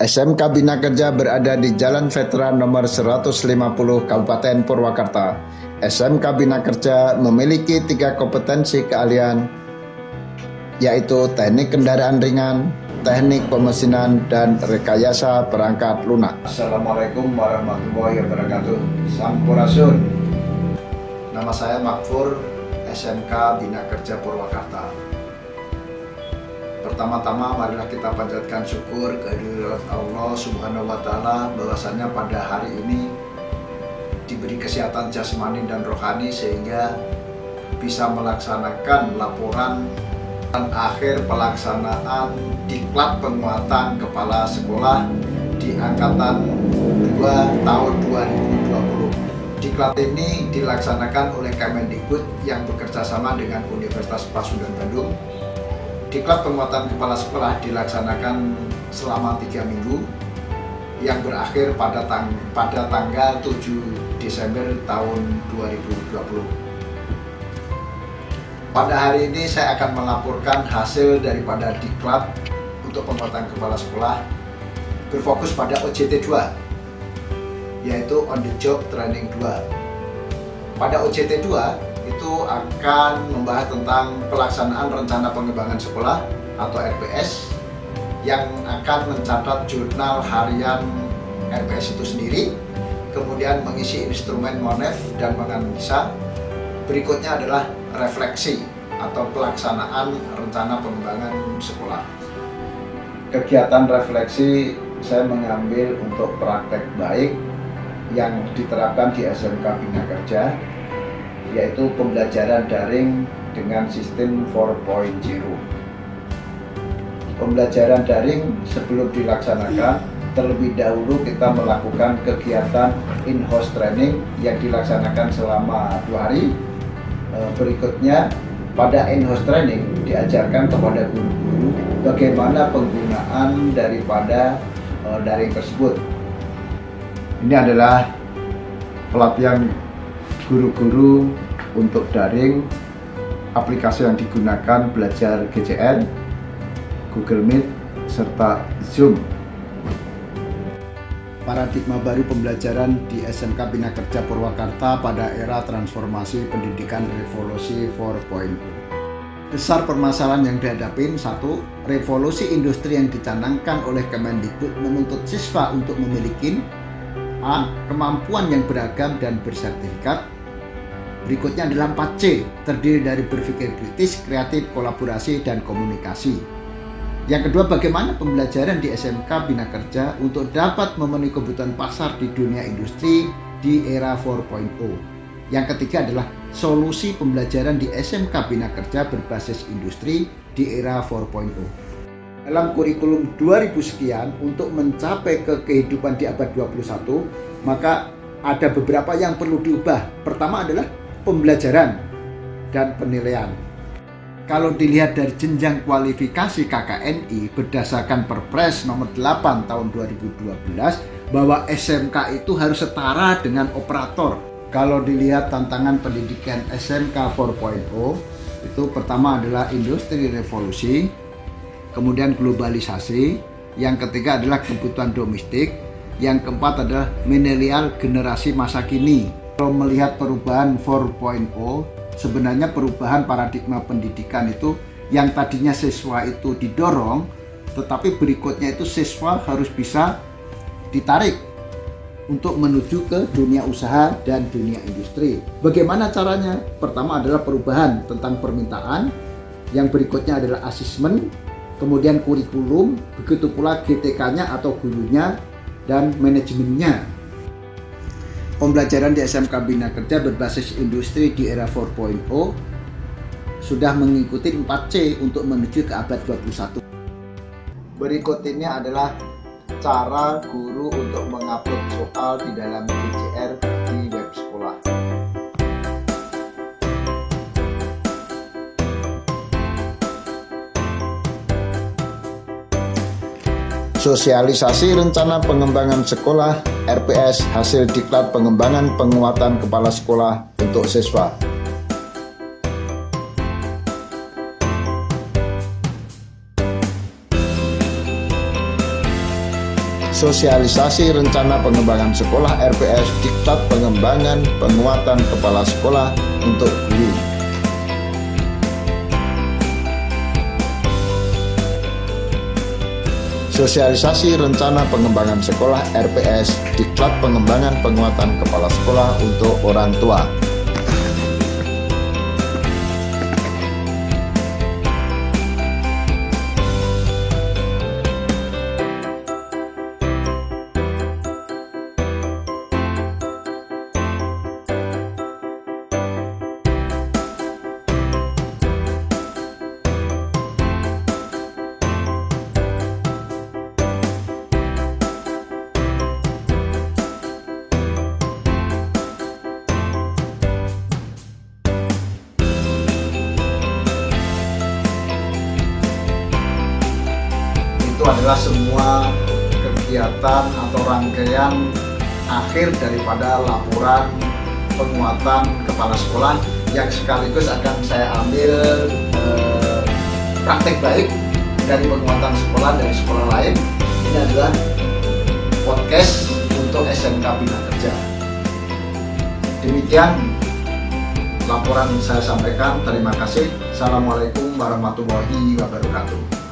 SMK Bina Kerja berada di Jalan Veteran nomor 150 Kabupaten Purwakarta. SMK Bina Kerja memiliki 3 kompetensi keahlian, yaitu teknik kendaraan ringan, teknik pemesinan, dan rekayasa perangkat lunak. Assalamualaikum warahmatullahi wabarakatuh. Sampurasun. Nama saya Makfur, SMK Bina Kerja Purwakarta. Pertama-tama marilah kita panjatkan syukur kehadirat Allah Subhanahu wa Ta'ala bahwasanya pada hari ini diberi kesehatan jasmani dan rohani sehingga bisa melaksanakan laporan dan akhir pelaksanaan diklat penguatan kepala sekolah di angkatan 2 tahun 2020. Diklat ini dilaksanakan oleh Kemendikbud yang bekerjasama dengan Universitas Pasundan Bandung. Diklat penguatan kepala sekolah dilaksanakan selama 3 minggu yang berakhir pada tanggal 7 Desember tahun 2020. Pada hari ini saya akan melaporkan hasil daripada diklat untuk penguatan kepala sekolah berfokus pada OJT 2, yaitu On the Job Training 2. Pada OJT 2 itu akan membahas tentang pelaksanaan rencana pengembangan sekolah atau RPS yang akan mencatat jurnal harian RPS itu sendiri, kemudian mengisi instrumen MONEF dan menganalisa. Berikutnya adalah refleksi atau pelaksanaan rencana pengembangan sekolah. Kegiatan refleksi saya mengambil untuk praktek baik yang diterapkan di SMK Bina Kerja, yaitu pembelajaran daring dengan sistem 4.0. Pembelajaran daring sebelum dilaksanakan, terlebih dahulu kita melakukan kegiatan in-house training yang dilaksanakan selama 2 hari. Berikutnya, pada in-house training diajarkan kepada guru-guru bagaimana penggunaan daripada daring tersebut. Ini adalah pelatihan guru-guru untuk daring, aplikasi yang digunakan belajar GCN, Google Meet, serta Zoom. Paradigma baru pembelajaran di SMK Bina Kerja Purwakarta pada era transformasi pendidikan revolusi 4.0. Besar permasalahan yang dihadapi: 1. Revolusi industri yang dicanangkan oleh Kemendikbud menuntut siswa untuk memiliki A. Kemampuan yang beragam dan bersertifikat. Berikutnya adalah 4C, terdiri dari berpikir kritis, kreatif, kolaborasi, dan komunikasi. Yang kedua, bagaimana pembelajaran di SMK Bina Kerja untuk dapat memenuhi kebutuhan pasar di dunia industri di era 4.0. Yang ketiga adalah solusi pembelajaran di SMK Bina Kerja berbasis industri di era 4.0. Dalam kurikulum 2000 sekian untuk mencapai ke kehidupan di abad 21, maka ada beberapa yang perlu diubah. Pertama adalah pembelajaran dan penilaian. Kalau dilihat dari jenjang kualifikasi KKNI berdasarkan Perpres nomor 8 tahun 2012 bahwa SMK itu harus setara dengan operator. Kalau dilihat tantangan pendidikan SMK 4.0 itu pertama adalah industri revolusi, kemudian globalisasi, yang ketiga adalah kebutuhan domestik, yang keempat adalah milenial generasi masa kini. Kalau melihat perubahan 4.0, sebenarnya perubahan paradigma pendidikan itu yang tadinya siswa itu didorong, tetapi berikutnya itu siswa harus bisa ditarik untuk menuju ke dunia usaha dan dunia industri. Bagaimana caranya? Pertama adalah perubahan tentang permintaan, yang berikutnya adalah asesmen, kemudian kurikulum, begitu pula GTK-nya atau gurunya dan manajemennya. Pembelajaran di SMK Bina Kerja berbasis industri di era 4.0 sudah mengikuti 4C untuk menuju ke abad 21. Berikut ini adalah cara guru untuk mengupload soal di dalam GCR di web sekolah. Sosialisasi rencana pengembangan sekolah RPS hasil diklat pengembangan penguatan kepala sekolah untuk siswa. Sosialisasi rencana pengembangan sekolah RPS, diktat pengembangan penguatan kepala sekolah untuk guru. Sosialisasi rencana pengembangan sekolah RPS, diklat pengembangan penguatan kepala sekolah untuk orang tua. Itu adalah semua kegiatan atau rangkaian akhir daripada laporan penguatan kepala sekolah yang sekaligus akan saya ambil praktek baik dari penguatan sekolah dari sekolah lain. Ini adalah podcast untuk SMK Bina Kerja. Demikian laporan saya sampaikan. Terima kasih. Assalamualaikum warahmatullahi wabarakatuh.